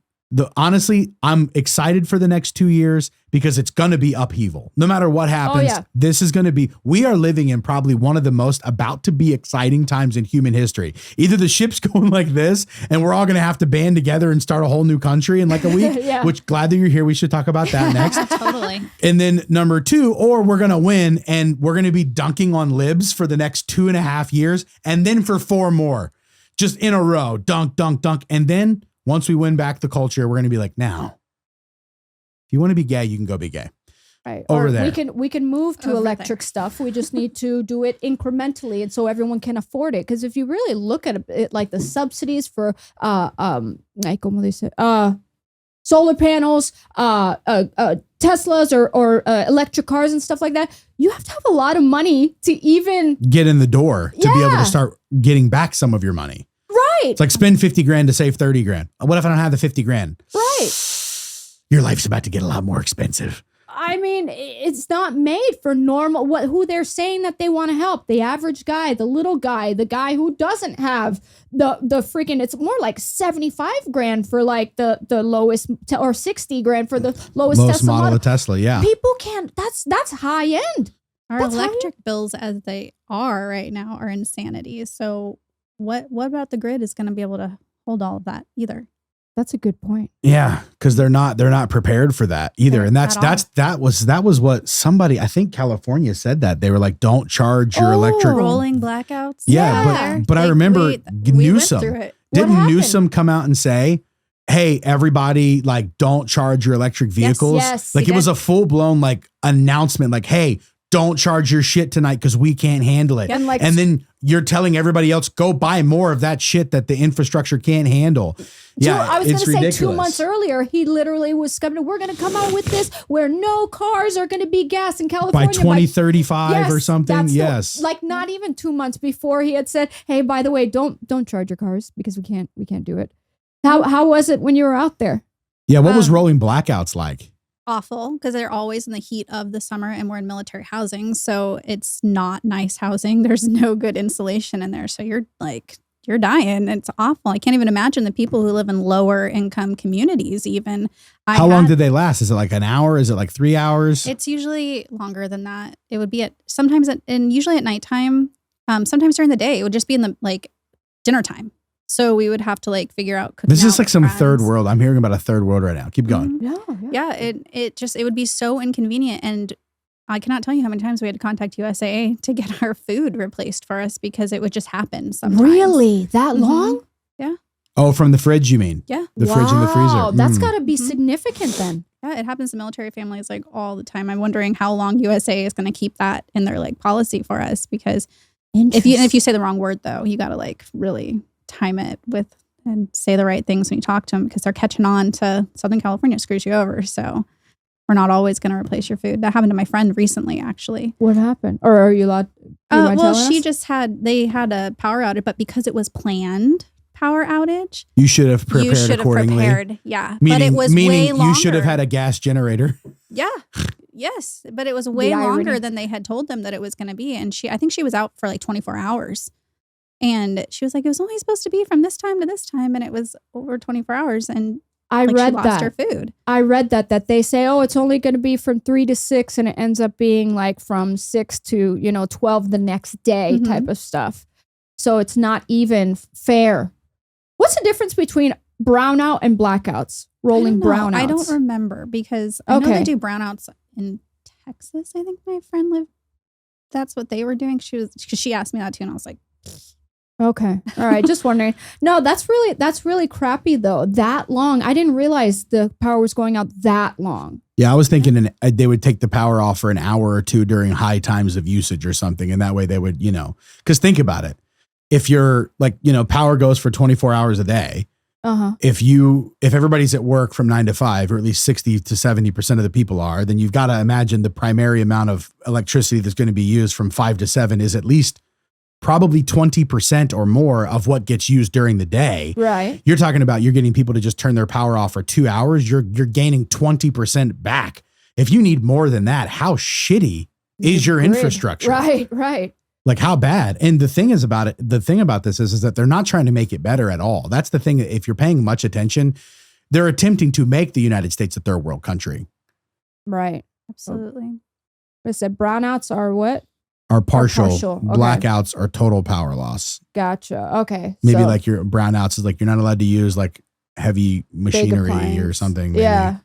honestly, I'm excited for the next 2 years because it's going to be upheaval. No matter what happens, this is going to be, we are living in probably one of the most about to be exciting times in human history. Either the ship's going like this and we're all going to have to band together and start a whole new country in like a week, which glad that you're here. We should talk about that next. Totally. And then number 2, or we're going to win and we're going to be dunking on libs for the next 2.5 years. And then for 4 more, just in a row, dunk, dunk, dunk. And then once we win back the culture, we're going to be like, now, if you want to be gay, you can go be gay. Right. Over there. We can move to electric stuff. We just need to do it incrementally and so everyone can afford it. Because if you really look at it, like the subsidies for solar panels, Teslas or electric cars and stuff like that, you have to have a lot of money to even get in the door to be able to start getting back some of your money. Right. It's like spend 50 grand to save 30 grand. What if I don't have the 50 grand? Right. Your life's about to get a lot more expensive. I mean, it's not made for normal, who they're saying that they want to help. The average guy, the little guy, the guy who doesn't have the freaking, it's more like 75 grand for like the lowest, or 60 grand for the lowest Tesla model of Tesla. Yeah. People can't, that's high end. Our electric bills as they are right now are insanity. So what about the grid is going to be able to hold all of that either? That's a good point. Yeah, because they're not prepared for that either. And that was what somebody, I think California said that. They were like, don't charge your electric. Rolling blackouts. Yeah, but I remember Newsom. Didn't Newsom come out and say hey, everybody, like, don't charge your electric vehicles. Yes, like, it was a full blown like announcement, like, hey, don't charge your shit tonight because we can't handle it. And then you're telling everybody else, go buy more of that shit that the infrastructure can't handle. Yeah, I was going to say ridiculous. 2 months earlier, he literally was coming. We're going to come out with this where no cars are going to be gas in California by 2035 or something. Yes, like not even 2 months before he had said, "Hey, by the way, don't charge your cars because we can't do it." How was it when you were out there? Yeah, what was rolling blackouts like? Awful, because they're always in the heat of the summer and we're in military housing. So it's not nice housing. There's no good insulation in there. So you're dying. It's awful. I can't even imagine the people who live in lower income communities even. How long did they last? Is it like an hour? Is it like 3 hours? It's usually longer than that. It would be usually at nighttime. Sometimes during the day, it would just be in the like dinner time. So we would have to like figure out cooking. This is out like with some friends. third world. I'm hearing about a third world right now. Keep going. Yeah. It would be so inconvenient. And I cannot tell you how many times we had to contact USAA to get our food replaced for us because it would just happen sometimes. Really? That long? Yeah. Oh, from the fridge, you mean? Yeah. The fridge and the freezer. Wow, that's got to be significant then. Yeah, it happens to military families like all the time. I'm wondering how long USA is going to keep that in their like policy for us because if you say the wrong word though, you got to like really time it with and say the right things when you talk to them because they're catching on to Southern California screws you over. So we're not always going to replace your food. That happened to my friend recently, actually. What happened? Or are you allowed? Well, they had a power outage, but because it was planned power outage, you should have prepared accordingly. Yeah, meaning, but it was way longer. You should have had a gas generator. Yeah. Yes, but it was way longer than they had told them that it was going to be. And I think she was out for like 24 hours. And she was like, it was only supposed to be from this time to this time. And it was over 24 hours. And I read she lost her food. I read that they say, oh, it's only going to be from 3 to 6. And it ends up being like from 6 to, 12 the next day type of stuff. So it's not even fair. What's the difference between brownout and blackouts? Rolling brownouts. I don't remember because I know they do brownouts in Texas. I think my friend lived. That's what they were doing. She asked me that too. And I was like, okay. All right. Just wondering. No, that's really crappy though. That long. I didn't realize the power was going out that long. Yeah. I was thinking they would take the power off for an hour or two during high times of usage or something. And that way they would, because think about it. If you're like, power goes for 24 hours a day. If everybody's at work from 9 to 5, or at least 60 to 70% of the people are, then you've got to imagine the primary amount of electricity that's going to be used from 5 to 7 is at least probably 20% or more of what gets used during the day. Right. You're talking about you're getting people to just turn their power off for 2 hours. You're gaining 20% back. If you need more than that, how shitty is your infrastructure? Right. Like how bad? And the thing about this is that they're not trying to make it better at all. That's the thing. If you're paying much attention, they're attempting to make the United States a third world country. Right. Absolutely. I said brownouts are what? Are partial. Okay. Blackouts are total power loss. Gotcha. Okay. Maybe like your brownouts is like you're not allowed to use like heavy machinery or something. Maybe. Yeah.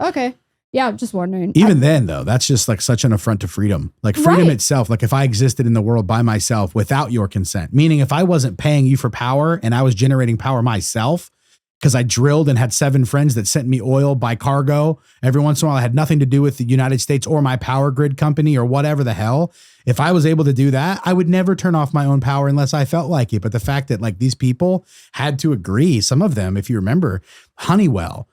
Okay. Yeah, just wondering. Even then, though, that's just like such an affront to freedom. Like freedom itself, like if I existed in the world by myself without your consent, meaning if I wasn't paying you for power and I was generating power myself because I drilled and had 7 friends that sent me oil by cargo every once in a while, I had nothing to do with the United States or my power grid company or whatever the hell. If I was able to do that, I would never turn off my own power unless I felt like it. But the fact that like these people had to agree, some of them, if you remember, Honeywell,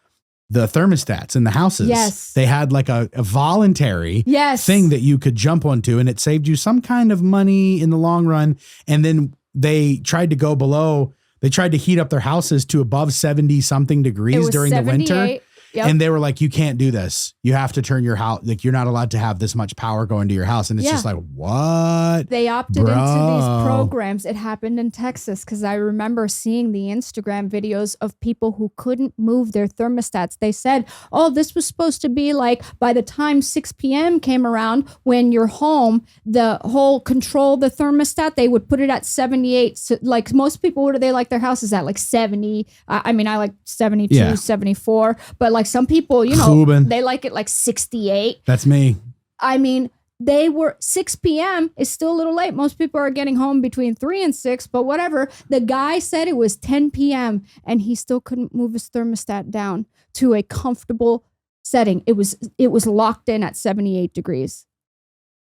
the thermostats in the houses, they had like a voluntary thing that you could jump onto and it saved you some kind of money in the long run. And then they tried to go below, they tried to heat up their houses to above 70 something degrees during the winter. Yep. And they were like, you can't do this. You have to turn your house. Like, you're not allowed to have this much power going to your house. And it's just like, what? They opted into these programs. It happened in Texas because I remember seeing the Instagram videos of people who couldn't move their thermostats. They said, oh, this was supposed to be like by the time 6 p.m. came around when you're home, the whole control the thermostat, they would put it at 78. So, like most people, what do they like their houses at? Like 70. I mean, I like 72, 74. But like some people, they like it like 68. That's me. I mean, They were 6 p.m. is still a little late. Most people are getting home between 3 and 6, but whatever. The guy said it was 10 p.m. and he still couldn't move his thermostat down to a comfortable setting. It was locked in at 78 degrees.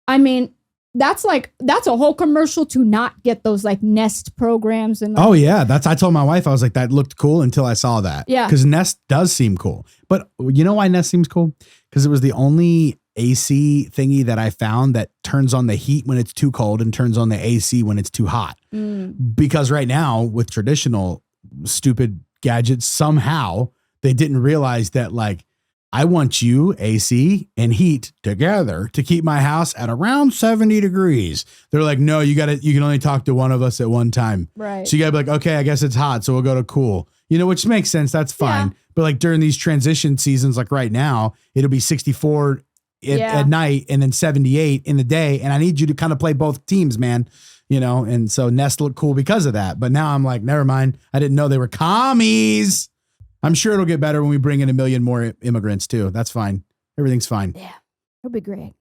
I mean, that's a whole commercial to not get those like Nest programs and oh yeah, I told my wife, I was like, that looked cool until I saw that. Yeah, because Nest does seem cool. But you know why Nest seems cool? Because it was the only AC thingy that I found that turns on the heat when it's too cold and turns on the AC when it's too hot. Because right now with traditional stupid gadgets, somehow they didn't realize that like, I want you, AC and heat together to keep my house at around 70 degrees. They're like, no, you can only talk to one of us at one time. Right. So you gotta be like, okay, I guess it's hot, so we'll go to cool. You know, which makes sense. That's fine. Yeah. But like during these transition seasons, like right now, it'll be 64 at night and then 78 in the day. And I need you to kind of play both teams, man. You know, and so Nest looked cool because of that. But now I'm like, never mind. I didn't know they were commies. I'm sure it'll get better when we bring in 1 million more immigrants too. That's fine. Everything's fine. Yeah, it'll be great.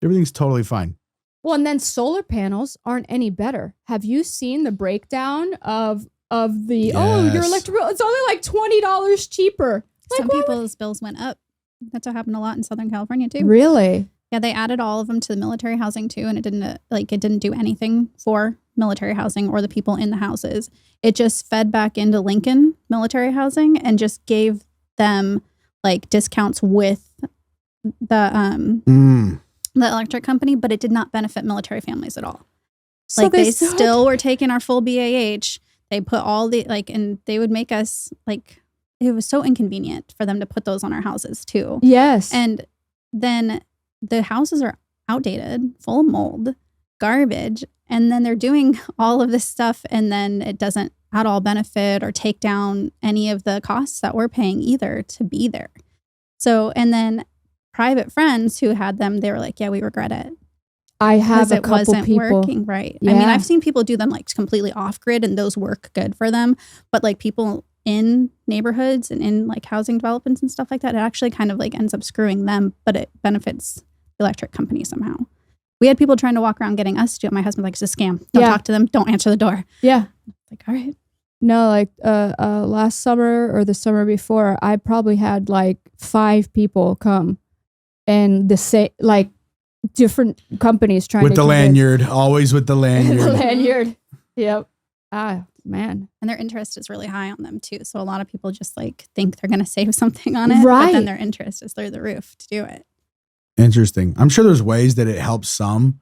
Everything's totally fine. Well, and then solar panels aren't any better. Have you seen the breakdown of the, your electric bill? It's only like $20 cheaper. Like, some people's bills went up. That's what happened a lot in Southern California too. Really? Yeah, they added all of them to the military housing too, and it didn't do anything for military housing or the people in the houses. It just fed back into Lincoln military housing and just gave them like discounts with the electric company, but it did not benefit military families at all. So like they still were taking our full BAH. They put all the and they would make us like, it was so inconvenient for them to put those on our houses too. Yes. And then the houses are outdated, full of mold, garbage, and then they're doing all of this stuff, and then it doesn't at all benefit or take down any of the costs that we're paying either to be there. So, and then private friends who had them, they were like, yeah, we regret it. I have a couple wasn't people working right. Yeah. I mean, I've seen people do them like completely off grid, and those work good for them. But like people in neighborhoods and in like housing developments and stuff like that, it actually kind of like ends up screwing them, but it benefits the electric company somehow. We had people trying to walk around getting us to do it. My husband's like, it's a scam. Don't talk to them. Don't answer the door. Yeah. Like, all right. No, like last summer or the summer before, I probably had like 5 people come, and like different companies trying with to the lanyard, always with the lanyard. The lanyard. Yep. Ah, man. And their interest is really high on them too. So a lot of people just like think they're going to save something on it, right? But then their interest is through the roof to do it. Interesting. I'm sure there's ways that it helps some,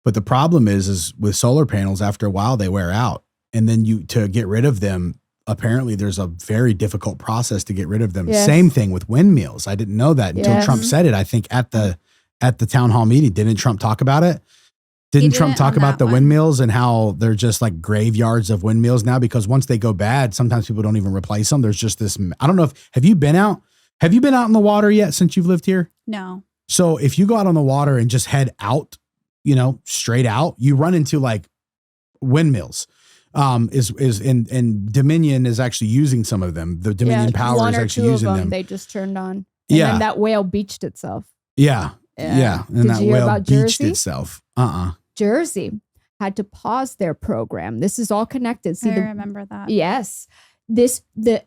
but the problem is with solar panels, after a while they wear out, and then to get rid of them, apparently there's a very difficult process to get rid of them. Yes. Same thing with windmills. I didn't know that until Trump said it. I think at the town hall meeting, didn't Trump talk about it? Didn't Trump talk about the windmills and how they're just like graveyards of windmills now, because once they go bad, sometimes people don't even replace them. There's just this, I don't know have you been out in the water yet since you've lived here? No. So if you go out on the water and just head out, straight out, you run into like windmills. And Dominion is actually using some of them. The Dominion Power is actually using them. They just turned on. And then that whale beached itself. Yeah. And Did that you hear whale about beached Jersey? itself. Jersey had to pause their program. This is all connected. See, I remember that. Yes.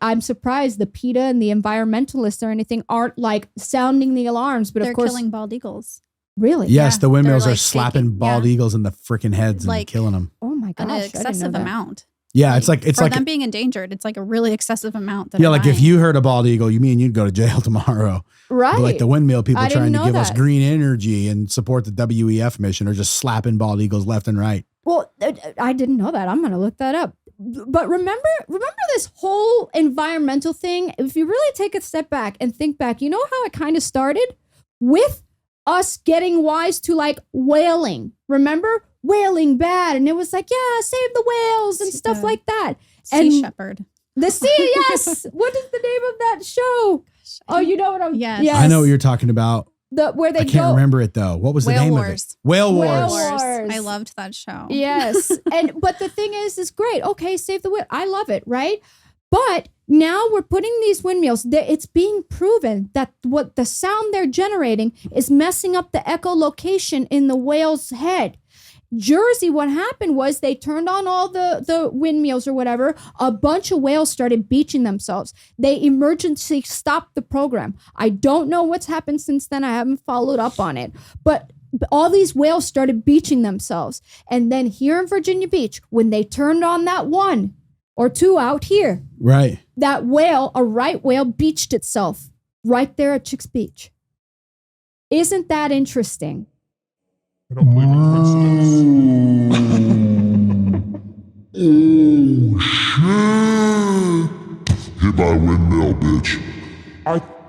I'm surprised the PETA and the environmentalists or anything aren't like sounding the alarms, but they're of course killing bald eagles. Really? Yes, the windmills like are slapping bald eagles in the freaking heads and killing them. Oh my gosh. An excessive amount. Yeah, it's like them being endangered. It's like a really excessive amount. Like if you heard a bald eagle, you'd go to jail tomorrow. Right. But like the windmill people trying to give us that. green energy and support the WEF mission are just slapping bald eagles left and right. Well, I didn't know that. I'm going to look that up. But remember this whole environmental thing. If you really take a step back and think back, you know how it kind of started with us getting wise to like whaling. Remember? Whaling bad. And it was like, yeah, save the whales and stuff like that. Sea Shepherd. The sea, yes. What is the name of that show? Oh, you know what I'm... Yes. I know what you're talking about. Where they I can't remember it though. What was the name of it? Whale Wars. I loved that show. Yes. But the thing is great. Okay, save the whale. I love it, right? But now we're putting these windmills. It's being proven that what the sound they're generating is messing up the echolocation in the whale's head. Jersey, what happened was they turned on all the windmills or whatever. A bunch of whales started beaching themselves. They emergency stopped the program. I don't know what's happened since then. I haven't followed up on it. But all these whales started beaching themselves. And then here in Virginia Beach, when they turned on that 1 or 2 out here, right, that whale, a right whale, beached itself right there at Chicks Beach. Isn't that interesting? I don't believe in coincidence. Oh shit! Hit by a windmill, bitch.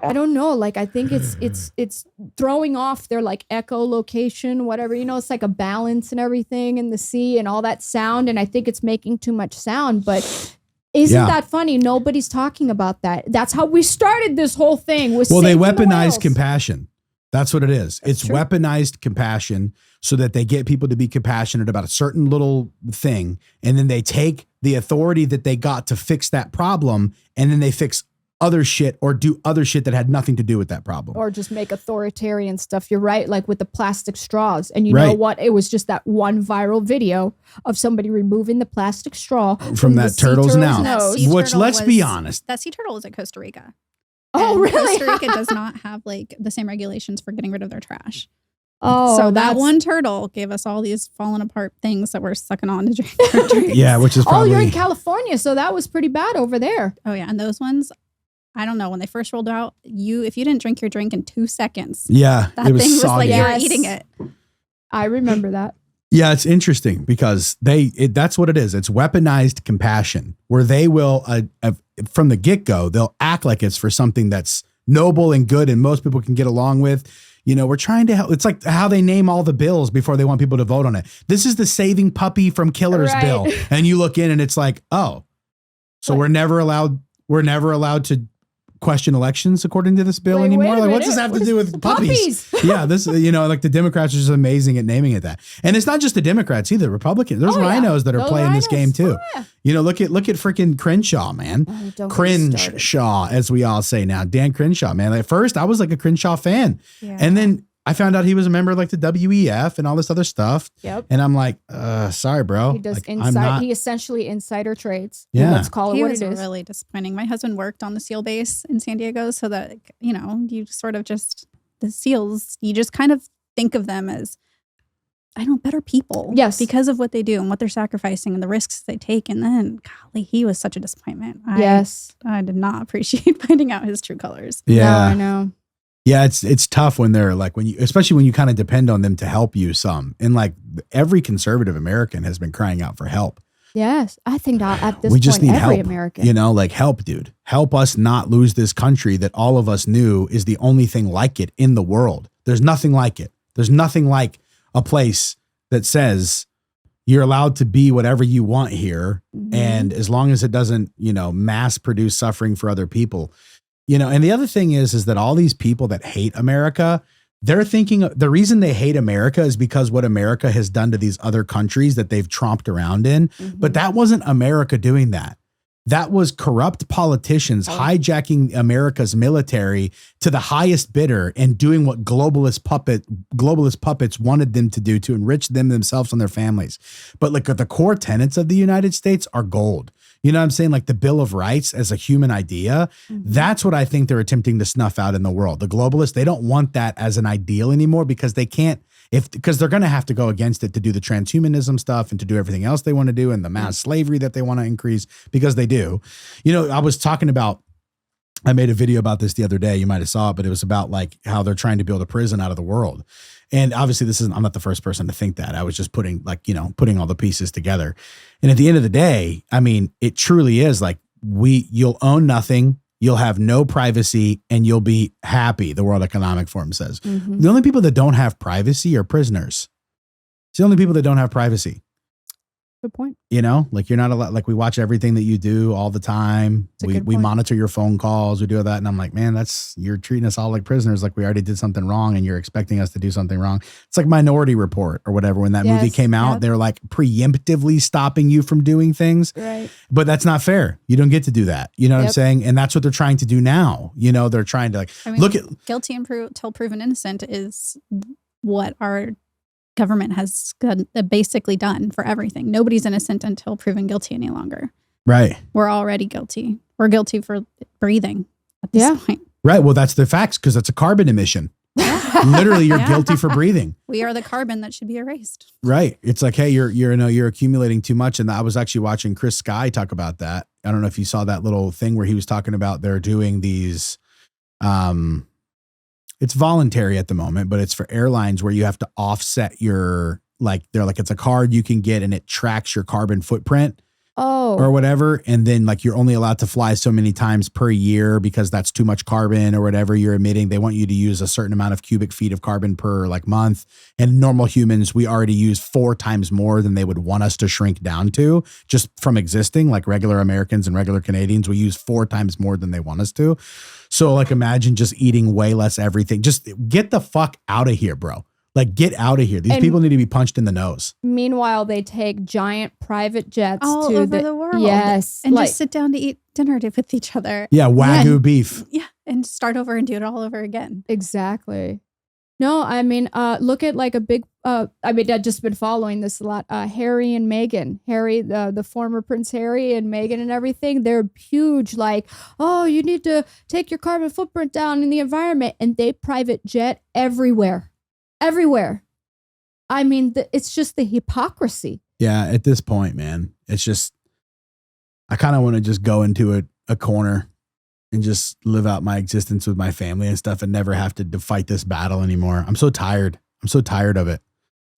I don't know. Like, I think it's throwing off their like echolocation, whatever. You know, it's like a balance and everything in the sea and all that sound. And I think it's making too much sound. But isn't that funny? Nobody's talking about that. That's how we started this whole thing. Well, they weaponize compassion. That's what it is. It's true. Weaponized compassion so that they get people to be compassionate about a certain little thing. And then they take the authority that they got to fix that problem. And then they fix other shit or do other shit that had nothing to do with that problem. Or just make authoritarian stuff. You're right. Like with the plastic straws. And you know what? It was just that one viral video of somebody removing the plastic straw from that turtle's nose. Which, let's be honest. That sea turtle was at Costa Rica. Oh, really? Costa Rica does not have like the same regulations for getting rid of their trash. Oh, so that one turtle gave us all these fallen apart things that we're sucking on to drink our drinks. Yeah, which is probably... Oh, you're in California, so that was pretty bad over there. Oh, yeah. And those ones, I don't know, when they first rolled out, if you didn't drink your drink in 2 seconds, yeah, that thing was like you were eating it. I remember that. Yeah, it's interesting because that's what it is. It's weaponized compassion where they will, from the get-go, they'll act like it's for something that's noble and good and most people can get along with. You know, we're trying to help. It's like how they name all the bills before they want people to vote on it. This is the saving puppy from killers bill. And you look in and it's like, oh, so we're never allowed to question elections according to this bill anymore. Like, what does this have to do with puppies? Yeah, this, like the Democrats are just amazing at naming it that. And it's not just the Democrats either. Republicans. There's rhinos that are playing this game too. Oh, yeah. Look at freaking Crenshaw, man. Cringe Shaw, as we all say now. Dan Crenshaw, man. At first, I was like a Crenshaw fan. Yeah. And then I found out he was a member of like the WEF and all this other stuff. Yep. And I'm like, sorry, bro. He does he essentially insider trades. Yeah. Let's call it what it is. He was really disappointing. My husband worked on the SEAL base in San Diego, so that, you sort of just, the SEALs, you just kind of think of them as, better people. Yes. Because of what they do and what they're sacrificing and the risks they take. And then, golly, he was such a disappointment. I did not appreciate finding out his true colors. Yeah. No, I know. Yeah, it's tough when they're like, especially when you kind of depend on them to help you some. And like every conservative American has been crying out for help. Yes, I think at this we just point, need every help. American. Like help, dude. Help us not lose this country that all of us knew is the only thing like it in the world. There's nothing like it. There's nothing like a place that says you're allowed to be whatever you want here. Mm-hmm. And as long as it doesn't, mass produce suffering for other people. And the other thing is that all these people that hate America, they're thinking the reason they hate America is because what America has done to these other countries that they've tromped around in. Mm-hmm. But that wasn't America doing that. That was corrupt politicians hijacking America's military to the highest bidder and doing what globalist puppets wanted them to do to enrich themselves and their families. But like the core tenets of the United States are gold. You know what I'm saying? Like the Bill of Rights as a human idea. Mm-hmm. That's what I think they're attempting to snuff out in the world. The globalists, they don't want that as an ideal anymore because they can't, because they're going to have to go against it to do the transhumanism stuff and to do everything else they want to do and the mass slavery that they want to increase because they do. I was talking about, I made a video about this the other day. You might have saw it, but it was about like how they're trying to build a prison out of the world. And obviously I'm not the first person to think that. I was just putting all the pieces together. And at the end of the day, it truly is like you'll own nothing. You'll have no privacy and you'll be happy, the World Economic Forum says. Mm-hmm. The only people that don't have privacy are prisoners. It's the only people that don't have privacy. Good point. You know, like you're not allowed, like we watch everything that you do all the time. We monitor your phone calls. We do that. And I'm like, man, you're treating us all like prisoners. Like we already did something wrong and you're expecting us to do something wrong. It's like Minority Report or whatever. When that movie came out, they're like preemptively stopping you from doing things. Right. But that's not fair. You don't get to do that. You know what I'm saying? And that's what they're trying to do now. You know, they're trying to look at guilty until proven innocent is what our government has basically done for everything. Nobody's innocent until proven guilty any longer. Right. We're already guilty. We're guilty for breathing at this point. Right. Well, that's the facts because that's a carbon emission. Literally, you're guilty for breathing. We are the carbon that should be erased. Right. It's like, hey, you're accumulating too much. And I was actually watching Chris Sky talk about that. I don't know if you saw that little thing where he was talking about they're doing these it's voluntary at the moment, but it's for airlines where you have to offset your, it's a card you can get and it tracks your carbon footprint or whatever. And then you're only allowed to fly so many times per year because that's too much carbon or whatever you're emitting. They want you to use a certain amount of cubic feet of carbon per month. And normal humans, we already use 4 times more than they would want us to shrink down to just from existing. Like regular Americans and regular Canadians, we use 4 times more than they want us to. So imagine just eating way less everything. Just get the fuck out of here, bro. Get out of here. These people need to be punched in the nose. Meanwhile, they take giant private jets all to over the world. Yes. And just sit down to eat dinner with each other. Yeah, Wagyu beef. Yeah, and start over and do it all over again. Exactly. No, I mean, look at a big, I've just been following this a lot. Harry and Meghan. Harry, the former Prince Harry and Meghan and everything, they're huge, you need to take your carbon footprint down in the environment. And they private jet everywhere. Everywhere. I mean, it's just the hypocrisy. Yeah, at this point, man, it's just, I kind of want to just go into a corner and just live out my existence with my family and stuff and never have to fight this battle anymore. I'm so tired. I'm so tired of it.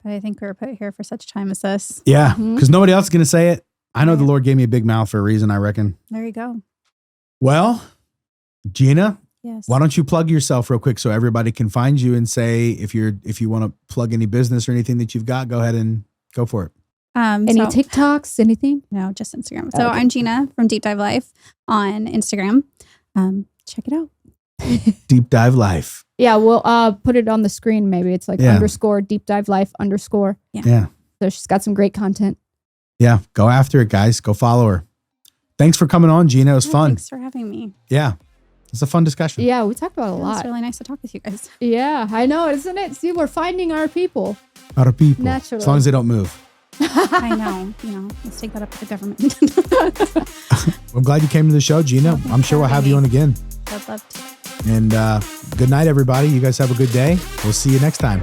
But I think we were put here for such a time as this. Yeah, because nobody else is going to say it. I know the Lord gave me a big mouth for a reason, I reckon. There you go. Well, Gina. Yes. Why don't you plug yourself real quick so everybody can find you and say if you want to plug any business or anything that you've got, go ahead and go for it. Any TikToks, anything? No, just Instagram. So I'm Gina from Deep Dive Life on Instagram. Check it out. Deep Dive Life. Yeah, we'll put it on the screen. Maybe it's underscore Deep Dive Life underscore. Yeah. So she's got some great content. Yeah, go after it, guys. Go follow her. Thanks for coming on, Gina. It was fun. Thanks for having me. Yeah. It's a fun discussion. Yeah, we talked about a lot. It's really nice to talk with you guys. Yeah, I know, isn't it? See, we're finding our people. Our people. Naturally. As long as they don't move. I know. Let's take that up to the government. I'm glad you came to the show, Gina. I'm sure we'll have you on again. I'd love to. And good night, everybody. You guys have a good day. We'll see you next time.